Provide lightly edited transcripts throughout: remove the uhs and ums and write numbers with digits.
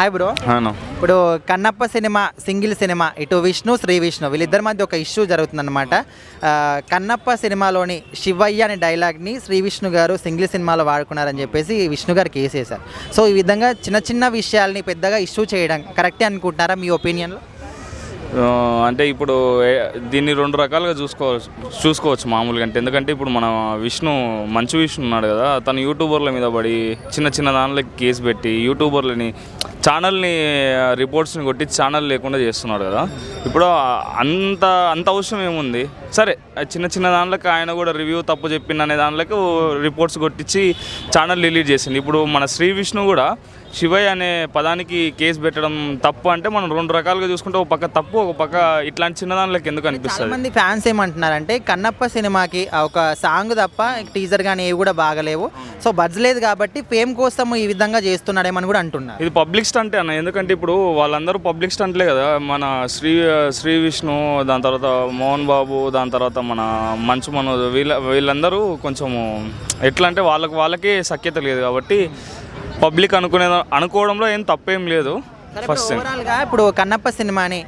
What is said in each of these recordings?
Hi bro. అవును. ఇప్పుడు Kannappa cinema single cinema ఇటు విష్ణు శ్రీ విష్ణు వీళ్ళిద్దరి మధ్య ఒక ఇష్యూ జరుగుతుందన్నమాట. కన్నప్ప సినిమాలోని శివయ్య అనే డైలాగ్ని శ్రీ విష్ణు గారు సింగిల్ సినిమాలో వాడుకున్నారని చెప్పేసి విష్ణు గారు కేసు వేశారు. సో ఈ విధంగా చిన్న చిన్న విషయాల్ని పెద్దగా ఇష్యూ చేయడం కరెక్టే అనుకుంటున్నారా మీ ఒపీనియన్లో? అంటే ఇప్పుడు దీన్ని రెండు రకాలుగా చూసుకోవచ్చు మామూలుగా. అంటే ఎందుకంటే ఇప్పుడు మన మంచు విష్ణు ఉన్నాడు కదా, తను యూట్యూబర్ల మీద పడి చిన్న చిన్న దానిలోకి కేసు పెట్టి యూట్యూబర్లని ఛానల్ని రిపోర్ట్స్ని కొట్టి ఛానల్ లేకుండా చేస్తున్నాడు కదా. ఇప్పుడు అంత అవసరం ఏముంది? సరే, చిన్న చిన్న దానిలోకి ఆయన కూడా రివ్యూ తప్పు చెప్పింది అనే దానిలోకి రిపోర్ట్స్ కొట్టించి ఛానల్ డిలీట్ చేసింది. ఇప్పుడు మన శ్రీ విష్ణు కూడా శివయ్య అనే పదానికి కేసు పెట్టడం తప్పు. అంటే మనం రెండు రకాలుగా చూసుకుంటే ఒక పక్క తప్పు, ఒక పక్క ఇట్లాంటి చిన్నదానిలోకి ఎందుకు అనిపిస్తుంది? మంది ఫ్యాన్స్ ఏమంటున్నారంటే కన్నప్ప సినిమాకి ఒక సాంగ్ తప్ప టీజర్ కానీ ఏవి కూడా బాగలేవు, సో బడ్జ్ లేదు కాబట్టి ఫేమ్ కోసం ఈ విధంగా చేస్తున్నాడేమని కూడా అంటున్నారు. ఇది పబ్లిక్ స్టంటే అన్న. ఎందుకంటే ఇప్పుడు వాళ్ళందరూ పబ్లిక్ స్టంట్లే కదా. మన శ్రీ విష్ణు, దాని తర్వాత మోహన్ బాబు, దాని తర్వాత మన మంచు మనోజ్, వీళ్ళందరూ కొంచెము ఎట్లా అంటే వాళ్ళకే సఖ్యత లేదు కాబట్టి పబ్లిక్ అనుకోవడంలో ఏం తప్పేం లేదు. ఫస్ట్ ఓవరాల్గా ఇప్పుడు కన్నప్ప సినిమాని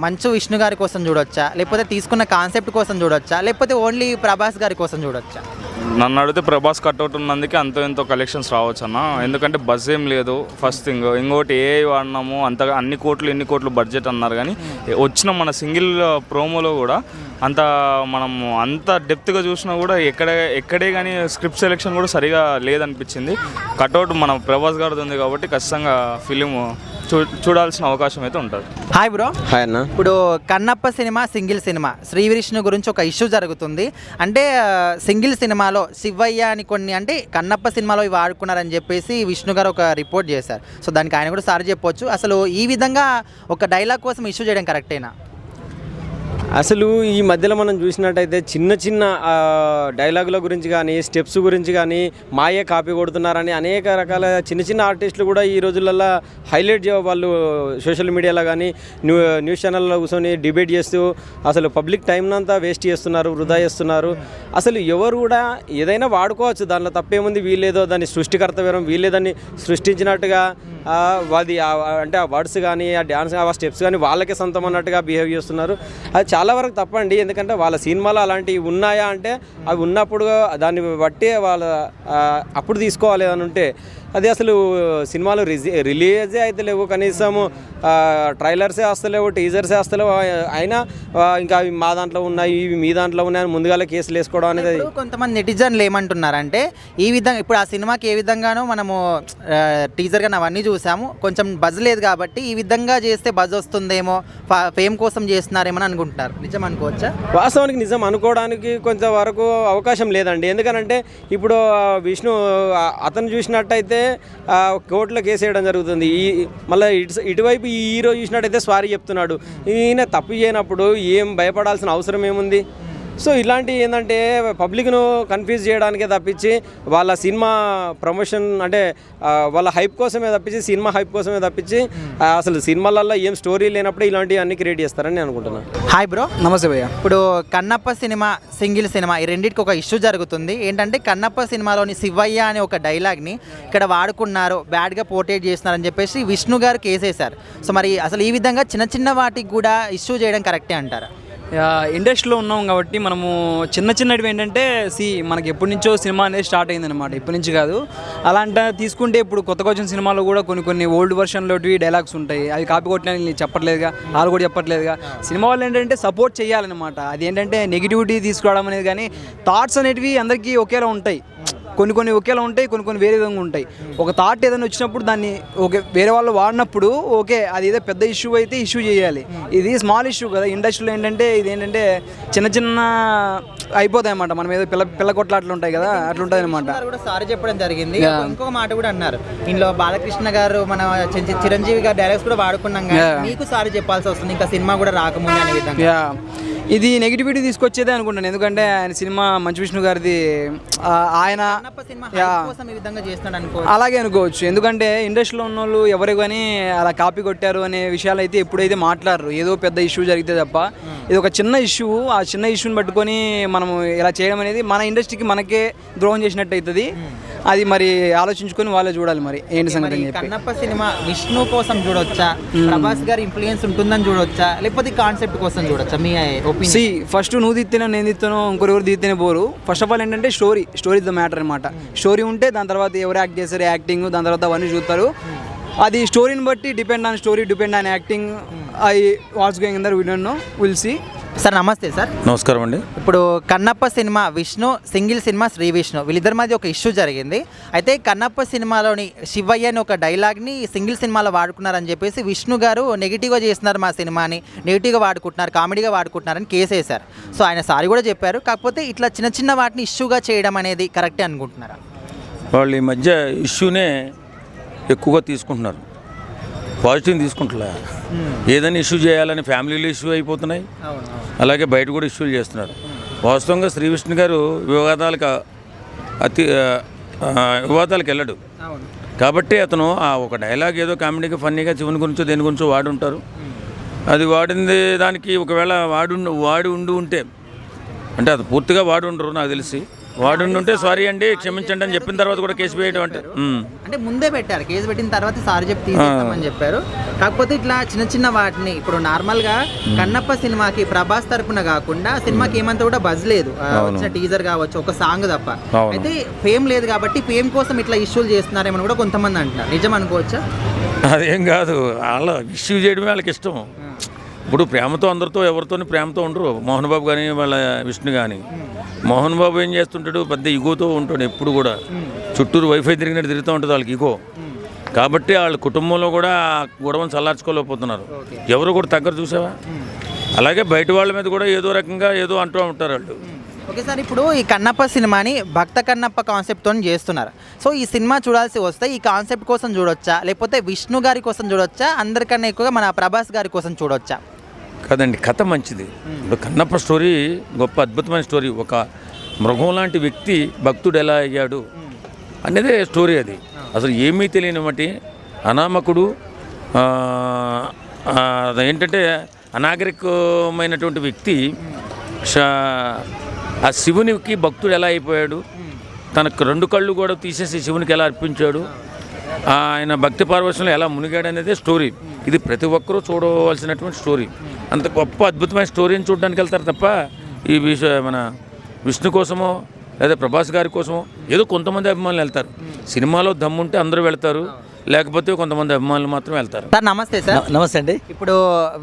మంచు విష్ణు గారి కోసం చూడొచ్చా, లేకపోతే తీసుకున్న కాన్సెప్ట్ కోసం చూడొచ్చా, లేకపోతే ఓన్లీ ప్రభాస్ గారి కోసం చూడొచ్చా? నన్ను అడిగితే ప్రభాస్ కట్అవుట్ ఉన్నందుకే ఎంతో కలెక్షన్స్ రావచ్చు అన్న. ఎందుకంటే బజ్ ఏం లేదు ఫస్ట్ థింగ్. ఇంకోటి ఏ వాడినాము అంతగా ఇన్ని కోట్లు బడ్జెట్ అన్నారు, కానీ వచ్చిన మన సింగిల్ ప్రోమోలో కూడా అంత డెప్త్గా చూసినా కూడా ఎక్కడే కానీ స్క్రిప్ట్ సెలెక్షన్ కూడా సరిగా లేదనిపించింది. కట్అవుట్ మన ప్రభాస్ గారిది ఉంది కాబట్టి ఖచ్చితంగా ఫిలిం చూడాల్సిన అవకాశం అయితే ఉంటుంది. Hi bro. హాయ్ అన్న. ఇప్పుడు Kannappa cinema single cinema Sri Vishnu గురించి ఒక ఇష్యూ జరుగుతుంది. అంటే సింగిల్ సినిమాలో శివయ్య అని కొన్ని అంటే కన్నప్ప సినిమాలో ఇవి వాడుకున్నారని చెప్పేసి విష్ణు గారు ఒక రిపోర్ట్ చేశారు. సో దానికి ఆయన కూడా సారీ చెప్పొచ్చు. అసలు ఈ విధంగా ఒక డైలాగ్ కోసం ఇష్యూ చేయడం కరెక్టేనా? అసలు ఈ మధ్యలో మనం చూసినట్టయితే చిన్న డైలాగుల గురించి కానీ స్టెప్స్ గురించి కానీ మాయే కాపీ కొడుతున్నారని అనేక రకాల చిన్న ఆర్టిస్టులు కూడా ఈ రోజులలో హైలైట్ వాళ్ళు సోషల్ మీడియాలో కానీ న్యూస్ ఛానల్లో కూర్చొని డిబేట్ చేస్తూ అసలు పబ్లిక్ టైంనంతా వేస్ట్ చేస్తున్నారు, వృధా చేస్తున్నారు. అసలు ఎవరు కూడా ఏదైనా వాడుకోవచ్చు, దానిలో తప్పేముంది. వీళ్ళేదో దాన్ని సృష్టికర్త వేరం, వీళ్ళే దాన్ని సృష్టించినట్టుగా అది అంటే ఆ వర్డ్స్ కానీ ఆ డ్యాన్స్ ఆ స్టెప్స్ కానీ వాళ్ళకే సొంతం అన్నట్టుగా బిహేవ్ చేస్తున్నారు. అది చాలా వరకు తప్పండి. ఎందుకంటే వాళ్ళ సినిమాలో అలాంటివి ఉన్నాయా అంటే అవి ఉన్నప్పుడు దాన్ని బట్టి అప్పుడు తీసుకోవాలి అని ఉంటే అది అసలు సినిమాలు రిలీజే అయితే లేవు, కనీసము ట్రైలర్సే వస్తలేవు, టీజర్సే వస్తలేవు. అయినా ఇంకా అవి మా దాంట్లో ఉన్నాయి, ఇవి మీ దాంట్లో ఉన్నాయని ముందుగానే కేసులు వేసుకోవడం అనేది. కొంతమంది నెటిజన్లు ఏమంటున్నారంటే ఈ విధంగా ఇప్పుడు ఆ సినిమాకి ఏ విధంగానో మనము టీజర్గా అవన్నీ చూసాము, కొంచెం బజ్ లేదు కాబట్టి ఈ విధంగా చేస్తే బజ్ వస్తుందేమో, ఫేమ్ కోసం చేస్తున్నారేమో అనుకుంటున్నారు. నిజం అనుకోవచ్చా? వాస్తవానికి నిజం అనుకోవడానికి కొంతవరకు అవకాశం లేదండి. ఎందుకనంటే ఇప్పుడు విష్ణు అతను చూసినట్టయితే కోర్టులో కేసు వేయడం జరుగుతుంది. మళ్ళీ ఇటువైపు ఈ హీరో చూసినట్టయితే సారీ చెప్తున్నాడు. ఈయన తప్పు చేయనప్పుడు ఏం భయపడాల్సిన అవసరం ఏముంది? సో ఇలాంటివి ఏంటంటే పబ్లిక్ను కన్ఫ్యూజ్ చేయడానికే తప్పించి వాళ్ళ సినిమా ప్రమోషన్ అంటే వాళ్ళ హైప్ కోసమే తప్పించి, సినిమా హైప్ కోసమే తప్పించి అసలు సినిమాలలో ఏం స్టోరీ లేనప్పుడు ఇలాంటివి అన్ని క్రియేట్ చేస్తారని నేను అనుకుంటున్నాను. Hi bro. నమస్తే భయ్య. ఇప్పుడు కన్నప్ప సినిమా సింగిల్ సినిమా ఈ రెండింటికి ఒక ఇష్యూ జరుగుతుంది. ఏంటంటే కన్నప్ప సినిమాలోని శివయ్య అనే ఒక డైలాగ్ని ఇక్కడ వాడుకున్నారు, బ్యాడ్గా పోర్ట్రేట్ చేస్తున్నారని చెప్పేసి విష్ణు గారు కేసేశారు. సో మరి అసలు ఈ విధంగా చిన్న వాటికి కూడా ఇష్యూ చేయడం కరెక్టే అంటారా? ఇండస్ట్రీలో ఉన్నాం కాబట్టి మనము చిన్నటివి ఏంటంటే మనకి ఎప్పటి నుంచో సినిమా అనేది స్టార్ట్ అయిందనమాట, ఇప్పటి నుంచి కాదు. అలాంటి తీసుకుంటే ఇప్పుడు కొత్తగా వచ్చిన సినిమాలో కూడా కొన్ని ఓల్డ్ వర్షన్లోటివి డైలాగ్స్ ఉంటాయి, అవి కాపీ కొట్టిన చెప్పట్లేదుగా, వాళ్ళు కూడా చెప్పట్లేదుగా. సినిమా వాళ్ళు ఏంటంటే సపోర్ట్ చేయాలన్నమాట. అది ఏంటంటే నెగిటివిటీ తీసుకురావడం అనేది, కానీ థాట్స్ అనేటివి అందరికీ ఒకేలా ఉంటాయి. కొన్ని ఒకేలా ఉంటాయి, కొన్ని వేరే విధంగా ఉంటాయి. ఒక థాట్ ఏదైనా వచ్చినప్పుడు దాన్ని వేరే వాళ్ళు వాడినప్పుడు అది ఏదో పెద్ద ఇష్యూ అయితే ఇష్యూ చేయాలి. ఇది స్మాల్ ఇష్యూ కదా. ఇండస్ట్రీలో ఏంటంటే ఇది ఏంటంటే చిన్న అయిపోతాయి అన్నమాట. మనం ఏదో పిల్ల కొట్లాట్లు ఉంటాయి కదా, అట్లుంటుంది అనమాట. సారీ చెప్పడం జరిగింది. ఇంకొక మాట కూడా అన్నారు, ఇంట్లో బాలకృష్ణ గారు మన చిరంజీవి గారు డైలాగ్స్ కూడా వాడుకున్నాం కానీ మీకు సారీ చెప్పాల్సి వస్తుంది ఇంకా సినిమా కూడా రాకముందు అనే విధంగా. ఇది నెగిటివిటీ తీసుకొచ్చేదే అనుకుంటాను. ఎందుకంటే ఆయన సినిమా మంచు విష్ణు గారిది, ఆయన అలాగే అనుకోవచ్చు. ఎందుకంటే ఇండస్ట్రీలో ఉన్న వాళ్ళు ఎవరు కానీ అలా కాపీ కొట్టారు అనే విషయాలు అయితే ఎప్పుడైతే మాట్లాడరు, ఏదో పెద్ద ఇష్యూ జరిగితే తప్ప. ఇది ఒక చిన్న ఇష్యూ, ఆ చిన్న ఇష్యూని పట్టుకొని మనము ఇలా చేయడం అనేది మన ఇండస్ట్రీకి మనకే ద్రోహం చేసినట్టు అవుతుంది. అది మరి ఆలోచించుకొని వాళ్ళే చూడాలి మరి ఏంటి సంగతి అని చెప్పి. కన్నప్ప సినిమా విష్ణు కోసం చూడొచ్చా, ప్రభాస్ గారి ఇన్ఫ్లుయెన్స్ ఉంటుందని చూడొచ్చా, లేకపోతే కాన్సెప్ట్ కోసం చూడొచ్చా? మీ ఒపీనియన్. ఫస్ట్ నువ్వు తీస్తేనే నేను తీస్తాను, ఇంకొకరు తీస్తేనే పోరు. ఫస్ట్ ఆఫ్ ఆల్ ఏంటంటే స్టోరీ ఇస్ ద మ్యాటర్ అనమాట. స్టోరీ ఉంటే దాని తర్వాత ఎవరు యాక్ట్ చేస్తారు, యాక్టింగ్, దాని తర్వాత అవన్నీ చూస్తారు. అది స్టోరీని బట్టి depend on acting. I what's going in there we don't know, will see. Sir నమస్తే సార్. నమస్కారం అండి. ఇప్పుడు Kannappa cinema Vishnu, single cinema Sri Vishnu, వీళ్ళిద్దరి మధ్య ఒక ఇష్యూ జరిగింది. అయితే కన్నప్ప సినిమాలోని శివయ్య అని ఒక డైలాగ్ని సింగిల్ సినిమాలో వాడుకున్నారని చెప్పేసి విష్ణు గారు నెగిటివ్గా చేస్తున్నారు, మా సినిమాని నెగిటివ్గా వాడుకుంటున్నారు, కామెడీగా వాడుకుంటున్నారని కేసు వేశారు. సో ఆయన సారీ కూడా చెప్పారు. కాకపోతే ఇట్లా చిన్న చిన్న వాటిని ఇష్యూగా చేయడం అనేది కరెక్టే అనుకుంటున్నారా? వాళ్ళు ఈ మధ్య ఇష్యూనే ఎక్కువగా తీసుకుంటున్నారు, పాజిటివ్ తీసుకుంటున్నా. ఏదైనా ఇష్యూ చేయాలని ఫ్యామిలీలో ఇష్యూ అయిపోతున్నాయి, అలాగే బయట కూడా ఇష్యూలు చేస్తున్నారు. వాస్తవంగా శ్రీ విష్ణు గారు వివాదాలకు వెళ్ళడు కాబట్టి అతను ఆ ఒక డైలాగ్ ఏదో కామెడీగా ఫన్నీగా శివుని గురించో దేని గురించో వాడి ఉంటారు. అది వాడింది దానికి ఒకవేళ వాడి ఉంటే అంటే అది పూర్తిగా వాడి ఉండరు నాకు తెలిసి. వాడుంటే సారీ అండి క్షమించండి అని చెప్పిన తర్వాత కూడా కేసు వేయడం అంటే ముందే పెట్టారు, కేసు పెట్టిన తర్వాత సారీ చెప్పి తీసేస్తామని చెప్పారు. కాకపోతే ఇట్లా చిన్న చిన్న వాటిని ఇప్పుడు నార్మల్గా కన్నప్ప సినిమాకి ప్రభాస్ తరపున కాకుండా సినిమాకి ఏమంతా కూడా బజ్ లేదు, వచ్చిన టీజర్ కావచ్చు, ఒక సాంగ్ తప్ప. అయితే ఫేమ్ లేదు కాబట్టి ఫేమ్ కోసం ఇట్లా ఇష్యూలు చేస్తున్నారేమని కూడా కొంతమంది అంటున్నారు. నిజం అనుకోవచ్చా? అదేం కాదు, వాళ్ళ ఇష్యూ చేయడమే వాళ్ళకి ఇష్టం. ఇప్పుడు ప్రేమతో అందరితో ఎవరితోని ప్రేమతో ఉండరు. మోహన్ బాబు కానీ వాళ్ళ విష్ణు కానీ. మోహన్ బాబు ఏం చేస్తుంటాడు, పెద్ద ఇగోతో ఉంటాడు ఎప్పుడు కూడా. చుట్టూరు వైఫై తిరిగినట్టు తిరుగుతూ ఉంటుంది వాళ్ళకి ఇగో. కాబట్టి వాళ్ళ కుటుంబంలో కూడా గొడవను చల్లార్చుకోలేకపోతున్నారు. ఎవరు కూడా తగ్గర చూసావా? అలాగే బయట వాళ్ళ మీద కూడా ఏదో రకంగా ఏదో అంటూ ఉంటారు వాళ్ళు. ఓకే సార్, ఇప్పుడు ఈ కన్నప్ప సినిమాని భక్త కన్నప్ప కాన్సెప్ట్తో చేస్తున్నారు. సో ఈ సినిమా చూడాల్సి వస్తే ఈ కాన్సెప్ట్ కోసం చూడొచ్చా, లేకపోతే విష్ణు గారి కోసం చూడొచ్చా, అందరికన్నా ఎక్కువగా మన ప్రభాస్ గారి కోసం చూడొచ్చా? కదండి, కథ మంచిది. ఇప్పుడు కన్నప్ప స్టోరీ గొప్ప అద్భుతమైన స్టోరీ. ఒక మృగం లాంటి వ్యక్తి భక్తుడు ఎలా అయ్యాడు అనేదే స్టోరీ. అది అసలు ఏమీ తెలియని మట్టి అనామకుడు, ఏంటంటే అనాగరికమైనటువంటి వ్యక్తి ఆ శివునికి భక్తుడు ఎలా అయిపోయాడు, తనకు 2 కళ్ళు కూడా తీసేసి శివునికి ఎలా అర్పించాడు, ఆయన భక్తి పార్వశంలో ఎలా మునిగాడు అనేది స్టోరీ. ఇది ప్రతి ఒక్కరూ చూడవలసినటువంటి స్టోరీ. అంత గొప్ప అద్భుతమైన స్టోరీని చూడడానికి వెళ్తారు తప్ప ఈ మన విష్ణు కోసమో లేదా ప్రభాస్ గారి కోసమో ఏదో కొంతమంది అభిమానులు వెళ్తారు. సినిమాలో దమ్ముంటే అందరూ వెళ్తారు, లేకపోతే కొంతమంది అభిమానులు మాత్రం వెళ్తారు. సార్ నమస్తే సార్. నమస్తే అండి. ఇప్పుడు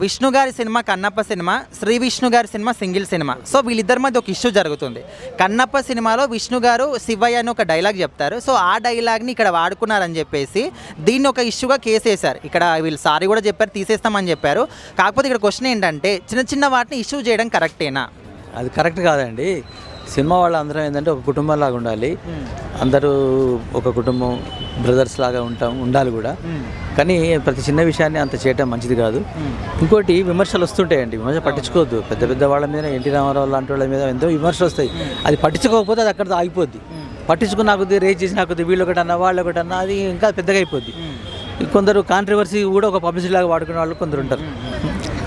విష్ణు గారి సినిమా కన్నప్ప సినిమా, శ్రీ విష్ణు గారి సినిమా సింగిల్ సినిమా. సో వీళ్ళిద్దరి మధ్య ఒక ఇష్యూ జరుగుతుంది. కన్నప్ప సినిమాలో విష్ణు గారు శివయ్య అని ఒక డైలాగ్ చెప్తారు. సో ఆ డైలాగ్ని ఇక్కడ వాడుకున్నారని చెప్పేసి దీన్ని ఒక ఇష్యూగా కేసు వేశారు. ఇక్కడ వీళ్ళు సారీ కూడా చెప్పారు, తీసేస్తామని చెప్పారు. కాకపోతే ఇక్కడ క్వశ్చన్ ఏంటంటే చిన్న చిన్న వాటిని ఇష్యూ చేయడం కరెక్టేనా? అది కరెక్ట్ కాదండి. సినిమా వాళ్ళు అందరం ఏంటంటే ఒక కుటుంబం లాగా ఉండాలి. అందరూ ఒక కుటుంబం బ్రదర్స్ లాగా ఉండాలి కూడా. కానీ ప్రతి చిన్న విషయాన్ని అంత చేయటం మంచిది కాదు. ఇంకోటి విమర్శలు వస్తుంటాయండి, విమర్శ పట్టించుకోవద్దు. పెద్ద పెద్ద వాళ్ళ మీద, ఎన్టీ రామారావు లాంటి వాళ్ళ మీద ఎంతో విమర్శలు వస్తాయి. అది పట్టించుకోకపోతే అది అక్కడితో ఆగిపోద్ది. పట్టించుకుని కొద్ది రేజ్ చేసి కొద్ది వీళ్ళు ఒకటన్నా వాళ్ళు ఒకటన్నా అది ఇంకా పెద్దగా అయిపోద్ది. కొందరు కాంట్రవర్సీ కూడా ఒక పబ్లిసిటీ లాగా వాడుకునే వాళ్ళు కొందరు ఉంటారు.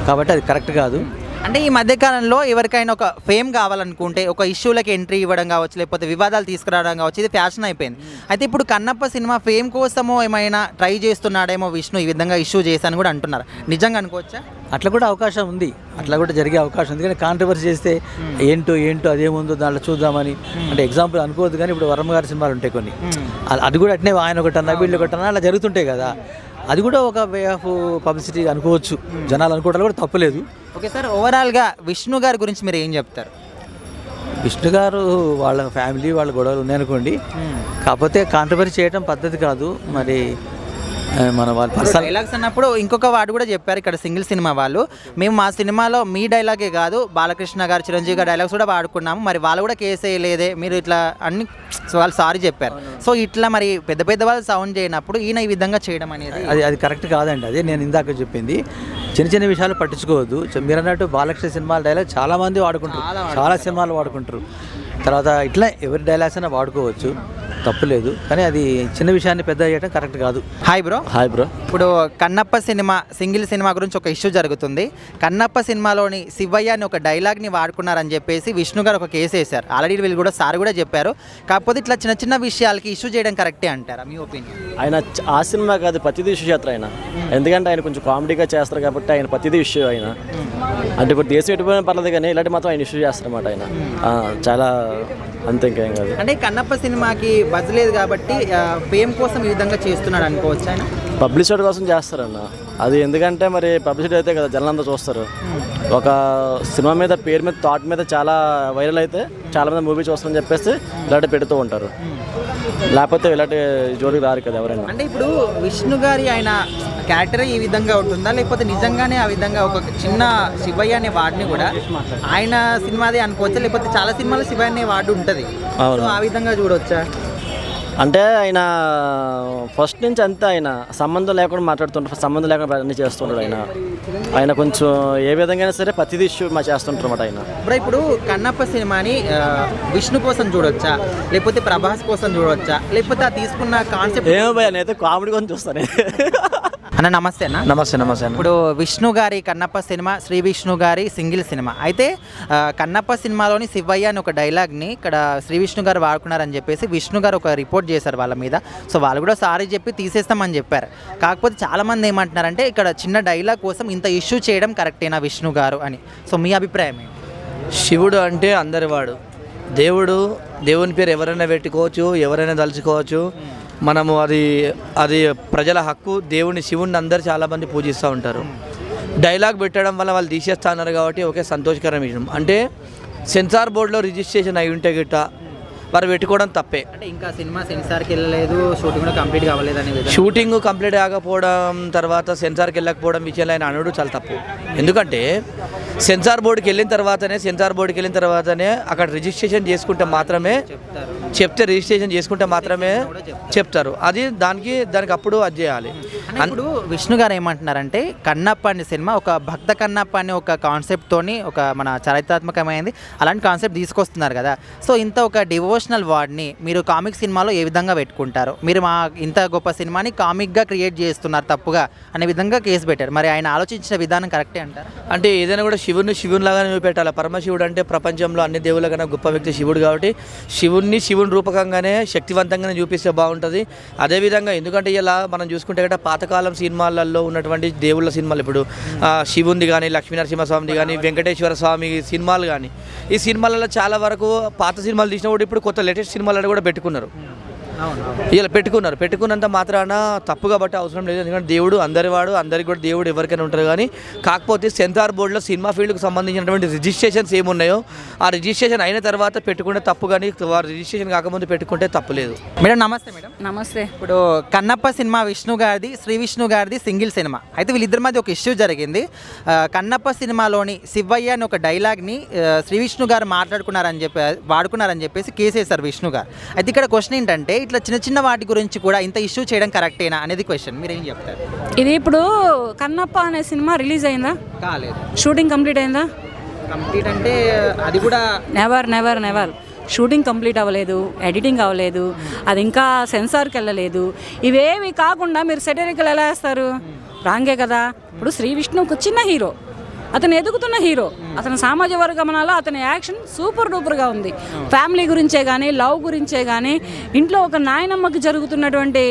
కాబట్టి అది కరెక్ట్ కాదు. అంటే ఈ మధ్యకాలంలో ఎవరికైనా ఒక ఫేమ్ కావాలనుకుంటే ఒక ఇష్యూలకి ఎంట్రీ ఇవ్వడం కావచ్చు, లేకపోతే వివాదాలు తీసుకురావడం కావచ్చు, ఇది ఫ్యాషన్ అయిపోయింది. అయితే ఇప్పుడు కన్నప్ప సినిమా ఫేమ్ కోసమో ఏమైనా ట్రై చేస్తున్నాడేమో విష్ణు, ఈ విధంగా ఇష్యూ చేశాను కూడా అంటున్నారు. నిజంగా అనుకోవచ్చా? అట్లా కూడా అవకాశం ఉంది, అట్లా కూడా జరిగే అవకాశం ఉంది. కానీ కాంట్రవర్సీ చేస్తే ఏంటో అదేముందో దాంట్లో చూద్దామని అంటే ఎగ్జాంపుల్ అనుకోవద్దు. కానీ ఇప్పుడు వర్మ గారి సినిమాలు ఉంటాయి కొన్ని, అది కూడా అట్నే ఆయన ఒకటన్నా వీళ్ళు ఒకటన్నా అలా జరుగుతుంటాయి కదా. అది కూడా ఒక వే ఆఫ్ పబ్లిసిటీ అనుకోవచ్చు. జనాలు అనుకోవడం కూడా తప్పలేదు. ఓకే సార్, ఓవరాల్గా విష్ణు గారి గురించి మీరు ఏం చెప్తారు? విష్ణు గారు వాళ్ళ ఫ్యామిలీ వాళ్ళ గొడవలు ఉన్నాయనుకోండి, కాకపోతే కాంట్రవర్సీ చేయడం పద్ధతి కాదు. మరి మన వాళ్ళ పర్సనల్ డైలాగ్స్ అన్నప్పుడు ఇంకొక వాడు కూడా చెప్పారు ఇక్కడ సింగిల్ సినిమా వాళ్ళు, మేము మా సినిమాలో మీ డైలాగే కాదు బాలకృష్ణ గారు, చిరంజీవి గారు డైలాగ్స్ కూడా వాడుకున్నాము, మరి వాళ్ళు కూడా కేసు వేయలేదే మీరు ఇట్లా అన్ని వాళ్ళు సారీ చెప్పారు. సో ఇట్లా మరి పెద్ద పెద్ద వాళ్ళు సౌండ్ చేయనప్పుడు ఈయన ఈ విధంగా చేయడం అనేది అది కరెక్ట్ కాదండి. అదే నేను ఇందాక చెప్పింది, చిన్న చిన్న విషయాలు పట్టించుకోవద్దు. మీరు అన్నట్టు బాలకృష్ణ సినిమాల డైలాగ్ చాలామంది వాడుకుంటారు, చాలా సినిమాలు వాడుకుంటారు. తర్వాత ఇట్లా ఎవరి డైలాగ్స్ అయినా వాడుకోవచ్చు. తప్పు లేదు, కానీ అది చిన్న విషయాన్ని పెద్ద చేయడం కరెక్ట్ కాదు. Hi bro. Hi bro. ఇప్పుడు కన్నప్ప సినిమా సింగిల్ సినిమా గురించి ఒక ఇష్యూ జరుగుతుంది. కన్నప్ప సినిమాలోని శివయ్య అని ఒక డైలాగ్ని వాడుకున్నారని చెప్పేసి విష్ణు గారు ఒక కేసు వేశారు. ఆల్రెడీ వీళ్ళు కూడా సార్ కూడా చెప్పారు. కాకపోతే ఇట్లా చిన్న చిన్న విషయాలకి ఇష్యూ చేయడం కరెక్టే అంటారా మీ ఒపీనియన్? ఆయన ఆ సినిమా కాదు, ప్రతిదీ ఇష్యూ చేస్తారు ఆయన. ఎందుకంటే ఆయన కొంచెం కామెడీగా చేస్తారు కాబట్టి ఆయన ప్రతిదీ ఇష్యూ ఆయన. అంటే ఇప్పుడు దేశం ఎటుపోయినా పర్లేదు కానీ ఇలాంటి మాత్రం ఆయన ఇష్యూ చేస్తారన్నమాట ఆయన. చాలా అంతే, ఇంకేం కాదు. అంటే కన్నప్ప సినిమాకి బజ్ లేదు కాబట్టి ఫేమ్ కోసం ఈ విధంగా చేస్తున్నాడు అనుకోవచ్చు ఆయన. పబ్లిసిటీ కోసం చేస్తారన్న అది. ఎందుకంటే మరి పబ్లిసిటీ అయితే కదా జనాలంతా చూస్తారు. ఒక సినిమా మీద పేరు మీద థాట్ మీద చాలా వైరల్ అయితే చాలామంది మూవీ చూస్తారని చెప్పేసి ఇలాంటి పెడుతూ ఉంటారు. లేకపోతే ఇలాంటి జోలికి రారు కదా ఎవరైనా. అంటే ఇప్పుడు విష్ణు గారి ఆయన క్యారెక్టర్ ఈ విధంగా ఉంటుందా, లేకపోతే నిజంగానే ఆ విధంగా ఒక చిన్న శివయ్య అనే వాడిని కూడా ఆయన సినిమాదే అనుకోవచ్చా, లేకపోతే చాలా సినిమాలో శివయ్య అనే వాడు ఉంటుంది, ఆ విధంగా చూడవచ్చా? అంటే ఆయన ఫస్ట్ నుంచి అంతే ఆయన సంబంధం లేకుండా మాట్లాడుతుంటారు, సంబంధం లేకుండా అన్నీ చేస్తుంటాడు ఆయన. ఆయన కొంచెం ఏ విధంగా సరే ప్రతిదీ ఇష్యూ చేస్తుంటారు అన్నమాట ఆయన. ఇప్పుడు కన్నప్ప సినిమాని విష్ణు కోసం చూడొచ్చా, లేకపోతే ప్రభాస్ కోసం చూడొచ్చా, లేకపోతే ఆ తీసుకున్న కాన్సెప్ట్ ఏమో భయ, నేనైతే కామెడీ కోసం చూస్తాను. అన్న నమస్తే అన్న. నమస్తే. నమస్తే అన్న. ఇప్పుడు విష్ణు గారి కన్నప్ప సినిమా, శ్రీ విష్ణు గారి సింగిల్ సినిమా అయితే కన్నప్ప సినిమాలోని శివయ్య అని ఒక డైలాగ్ని ఇక్కడ శ్రీ విష్ణు గారు వాడుకున్నారని చెప్పేసి విష్ణు గారు ఒక రిపోర్ట్ చేశారు వాళ్ళ మీద. సో వాళ్ళు కూడా సారీ చెప్పి తీసేస్తామని చెప్పారు. కాకపోతే చాలామంది ఏమంటున్నారంటే ఇక్కడ చిన్న డైలాగ్ కోసం ఇంత ఇష్యూ చేయడం కరెక్టేనా విష్ణు గారు అని. సో మీ అభిప్రాయం ఏంటి? శివుడు అంటే అందరివాడు దేవుడు. దేవుని పేరు ఎవరైనా పెట్టుకోవచ్చు, ఎవరైనా తలుచుకోవచ్చు. మనము అది ప్రజల హక్కు. దేవుని శివుడిని అందరు చాలామంది పూజిస్తూ ఉంటారు. డైలాగ్ పెట్టడం వల్ల వాళ్ళు తీసేస్తా అన్నారు కాబట్టి ఓకే, సంతోషకరమైన విషయం. అంటే సెన్సార్ బోర్డులో రిజిస్ట్రేషన్ అయి ఉంటే గిట్ట వారు పెట్టుకోవడం తప్పే. అంటే ఇంకా సినిమా సెన్సార్కి వెళ్ళలేదు, షూటింగ్ కూడా కంప్లీట్ కావలేదు అనే విధంగా. షూటింగ్ కంప్లీట్ కాకపోవడం, తర్వాత సెన్సార్కి వెళ్ళకపోవడం విషయంలో ఆయన అనడు చాలా తప్పు. ఎందుకంటే సెన్సార్ బోర్డుకి వెళ్ళిన తర్వాతనే అక్కడ రిజిస్ట్రేషన్ చేసుకుంటే మాత్రమే రిజిస్ట్రేషన్ చేసుకుంటే మాత్రమే చెప్తారు. అది దానికి అప్పుడు అది చేయాలి. ఇప్పుడు విష్ణు గారు ఏమంటున్నారంటే కన్నప్ప అనే సినిమా ఒక భక్త కన్నప్ప అనే ఒక కాన్సెప్ట్తోని ఒక మన చారిత్రాత్మకమైంది అలాంటి కాన్సెప్ట్ తీసుకొస్తున్నారు కదా. సో ఇంత ఒక డివోషనల్ వార్డ్ని మీరు కామిక్ సినిమాలో ఏ విధంగా పెట్టుకుంటారు? మీరు మా ఇంత గొప్ప సినిమాని కామిక్గా క్రియేట్ చేస్తున్నారు తప్పుగా అనే విధంగా కేసు పెట్టారు. మరి ఆయన ఆలోచించిన విధానం కరెక్టే అంటారు? అంటే ఏదైనా కూడా శివునిలాగానే పెట్టాలి. పరమశివుడు అంటే ప్రపంచంలో అన్ని దేవుళ్ళ కన్నా గొప్ప వ్యక్తి శివుడు కాబట్టి శివుని రూపకంగానే శక్తివంతంగానే చూపిస్తే బాగుంటుంది. అదేవిధంగా ఎందుకంటే ఇలా మనం చూసుకుంటే కదా పాతకాలం సినిమాలలో ఉన్నటువంటి దేవుళ్ళ సినిమాలు, ఇప్పుడు శివుంది కానీ, లక్ష్మీనరసింహస్వామిది కానీ, వెంకటేశ్వర స్వామి సినిమాలు కానీ, ఈ సినిమాలలో చాలా వరకు పాత సినిమాలు తీసినప్పుడు ఇప్పుడు కొత్త లేటెస్ట్ సినిమాలను కూడా పెట్టుకున్నారు. ఇలా పెట్టుకున్నంత మాత్రాన తప్పు కాబట్టి అవసరం లేదు. ఎందుకంటే దేవుడు అందరివాడు, అందరికి కూడా దేవుడు ఎవరికైనా ఉంటారు. కానీ కాకపోతే సెన్సార్ బోర్డులో సినిమా ఫీల్డ్కి సంబంధించినటువంటి రిజిస్ట్రేషన్స్ ఏమున్నాయో ఆ రిజిస్ట్రేషన్ అయిన తర్వాత పెట్టుకుంటే తప్పు, కానీ వారు రిజిస్ట్రేషన్ కాకముందు పెట్టుకుంటే తప్పు లేదు. మేడం నమస్తే. మేడం నమస్తే. ఇప్పుడు కన్నప్ప సినిమా విష్ణు గారిది, శ్రీ విష్ణు గారిది సింగిల్ సినిమా అయితే వీళ్ళిద్దరి మధ్య ఒక ఇష్యూ జరిగింది. కన్నప్ప సినిమాలోని శివయ్య అని ఒక డైలాగ్ని శ్రీ విష్ణు గారు వాడుకున్నారని చెప్పేసి కేసు వేశారు విష్ణు గారు. అయితే ఇక్కడ క్వశ్చన్ ఏంటంటే ఇట్లా చిన్న చిన్న వాటి గురించి కూడా ఇంత ఇష్యూ చేయడం కరెక్టేనా అనేది క్వశ్చన్. మీరు ఏం చెప్తారు? ఇది ఇప్పుడు కన్నప్ప అనే సినిమా రిలీజ్ అయిందా? కాలేదు. షూటింగ్ కంప్లీట్ అయిందా? కంప్లీట్ అంటే అది కూడా నెవర్ షూటింగ్ కంప్లీట్ అవ్వలేదు, ఎడిటింగ్ అవ్వలేదు, అది ఇంకా సెన్సార్కి వెళ్ళలేదు. ఇవేవి కాకుండా మీరు సెటరికల్ ఎలా వేస్తారు? రాంగే కదా. ఇప్పుడు శ్రీ విష్ణు ఒక చిన్న హీరో, అతను ఎదుగుతున్న హీరో, అతని సామాజిక వర్గమనాలో అతని యాక్షన్ సూపర్ డూపర్గా ఉంది. ఫ్యామిలీ గురించే కానీ, లవ్ గురించే కానీ, ఇంట్లో ఒక నాయనమ్మకి జరుగుతున్నటువంటి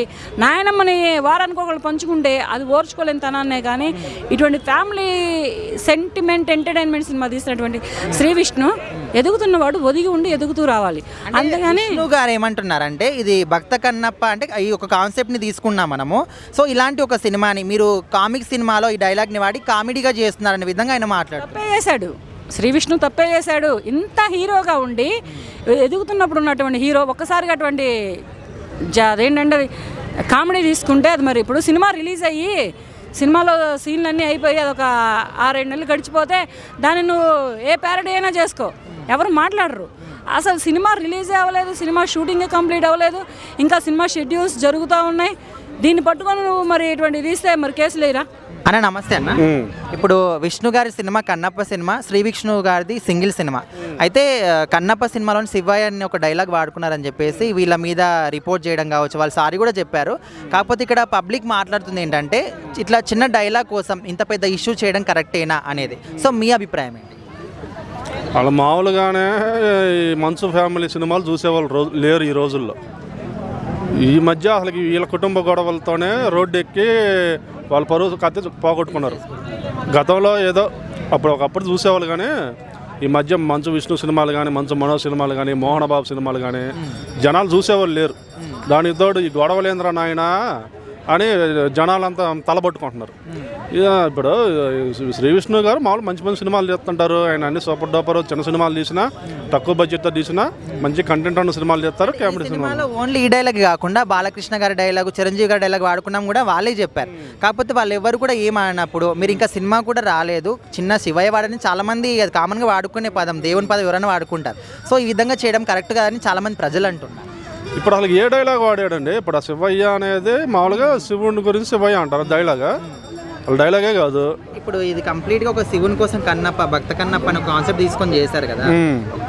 నాయనమ్మని వారానికి ఒకళ్ళు పంచుకుంటే అది ఓర్చుకోలేని తనాన్నే కానీ ఇటువంటి ఫ్యామిలీ సెంటిమెంట్ ఎంటర్టైన్మెంట్ సినిమా తీసినటువంటి శ్రీ విష్ణు ఎదుగుతున్నవాడు ఒదిగి ఉండి ఎదుగుతూ రావాలి. అంతేగాని విష్ణు గారు ఏమంటున్నారంటే ఇది భక్త కన్నప్ప అంటే ఈ ఒక కాన్సెప్ట్ని తీసుకున్నాం మనము. సో ఇలాంటి ఒక సినిమాని మీరు కామిక్ సినిమాలో ఈ డైలాగ్ని వాడి కామెడీగా చేస్తున్నారనే విధంగా ఆయన మాట్లాడు. తప్పే చేశాడు శ్రీ విష్ణు, తప్పే చేశాడు. ఇంత హీరోగా ఉండి ఎదుగుతున్నప్పుడు ఉన్నటువంటి హీరో ఒక్కసారిగా అటువంటి అదేంటంటే కామెడీ తీసుకుంటే అది మరి ఇప్పుడు సినిమా రిలీజ్ అయ్యి సినిమాలో సీన్లన్నీ అయిపోయి అదొక 6-7 నెలలు గడిచిపోతే దాన్ని నువ్వు ఏ ప్యారడీ అయినా చేసుకో, ఎవరు మాట్లాడరు. అసలు సినిమా రిలీజే అవ్వలేదు, సినిమా షూటింగే కంప్లీట్ అవ్వలేదు, ఇంకా సినిమా షెడ్యూల్స్ జరుగుతూ ఉన్నాయి. దీన్ని పట్టుకొని నువ్వు మరి ఇటువంటి తీస్తే మరి కేసులు లేరా? అన్న నమస్తే అన్న. ఇప్పుడు విష్ణు గారి సినిమా కన్నప్ప సినిమా, శ్రీ విష్ణు గారిది సింగిల్ సినిమా. అయితే కన్నప్ప సినిమాలోని శివయ్య అని ఒక డైలాగ్ వాడుకున్నారని చెప్పేసి వీళ్ళ మీద రిపోర్ట్ చేయడం కావచ్చు, వాళ్ళు సారీ కూడా చెప్పారు. కాకపోతే ఇక్కడ పబ్లిక్ మాట్లాడుతుంది ఏంటంటే ఇట్లా చిన్న డైలాగ్ కోసం ఇంత పెద్ద ఇష్యూ చేయడం కరెక్టేనా అనేది. సో మీ అభిప్రాయం ఏంటి? వాళ్ళు మామూలుగానే ఈ మంచు ఫ్యామిలీ సినిమాలు చూసేవాళ్ళు లేరు ఈ రోజుల్లో. ఈ మధ్య అసలు వీళ్ళ కుటుంబ గొడవలతోనే రోడ్డు ఎక్కి వాళ్ళ పరువు కత్తి పోగొట్టుకున్నారు. గతంలో ఏదో ఒకప్పుడు చూసేవాళ్ళు, కానీ ఈ మధ్య మంచు విష్ణు సినిమాలు కానీ, మంచు మనోజ్ సినిమాలు కానీ, మోహన్ బాబు సినిమాలు కానీ జనాలు చూసేవాళ్ళు లేరు. దానికి తోడు ఈ గొడవలేంద్ర నాయన అని జనాలంతా తలబట్టుకుంటున్నారు. ఇక ఇప్పుడు శ్రీ విష్ణు గారు మామూలు మంచి మంచి సినిమాలు చేస్తుంటారు. ఆయన అన్ని సూపర్ డూపర్ చిన్న సినిమాలు తీసినా, తక్కువ బడ్జెట్తో తీసినా మంచి కంటెంట్ ఉన్న సినిమాలు చేస్తారు. కామెడీ సినిమాలు ఓన్లీ ఈ డైలాగ్ కాకుండా బాలకృష్ణ గారి డైలాగ్, చిరంజీవి గారి డైలాగ్ వాడుకున్నాం కూడా వాళ్ళే చెప్పారు. కాకపోతే వాళ్ళు ఎవరు కూడా ఏమన్నప్పుడు మీరు ఇంకా సినిమా కూడా రాలేదు, చిన్న శివయ్య వాడని చాలామంది అది కామన్గా వాడుకునే పదం, దేవుని పదం ఎవరైనా వాడుకుంటారు. సో ఈ విధంగా చేయడం కరెక్ట్ కాదని చాలామంది ప్రజలు అంటున్నారు. ఇప్పుడు అసలు ఏ డైలాగ్ వాడాడండి? ఇప్పుడు ఆ శివయ్య అనేది మామూలుగా శివుని గురించి శివయ్య అంటారు డైలాగా, అసలు డైలాగే కాదు. ఇప్పుడు ఇది కంప్లీట్గా ఒక శివుని కోసం కన్నప్ప, భక్త కన్నప్ప అనే కాన్సెప్ట్ తీసుకొని చేశారు కదా.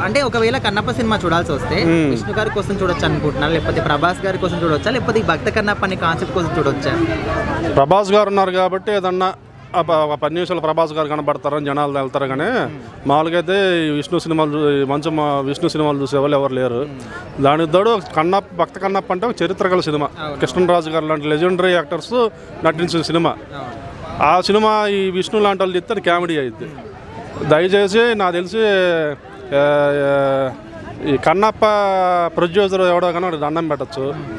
అంటే ఒకవేళ కన్నప్ప సినిమా చూడాల్సి వస్తే విష్ణు గారి కోసం చూడొచ్చు అనుకుంటున్నారు, లేకపోతే ప్రభాస్ గారి కోసం చూడొచ్చా, లేకపోతే ఈ భక్త కన్నప్ప అనే కాన్సెప్ట్ కోసం చూడొచ్చా? ప్రభాస్ గారు ఉన్నారు కాబట్టి ఏదన్నా ఒక 10 నిమిషాలు ప్రభాస్ గారు కనబడతారని జనాలు వెళ్తారు. కానీ మామూలుగా అయితే ఈ విష్ణు సినిమాలు విష్ణు సినిమాలు చూసేవాళ్ళు ఎవరు లేరు. దానికి తోడు భక్త కన్నప్ప అంటే ఒక చరిత్ర గల సినిమా. కృష్ణరాజు గారు లాంటి లెజెండరీ యాక్టర్స్ నటించిన సినిమా. ఆ సినిమా ఈ విష్ణు లాంటి వాళ్ళు చెప్తే కామెడీ అయింది. దయచేసి నాకు తెలిసి ఈ కన్నప్ప ప్రొడ్యూసర్ ఎవడో కానీ దండం పెట్టచ్చు.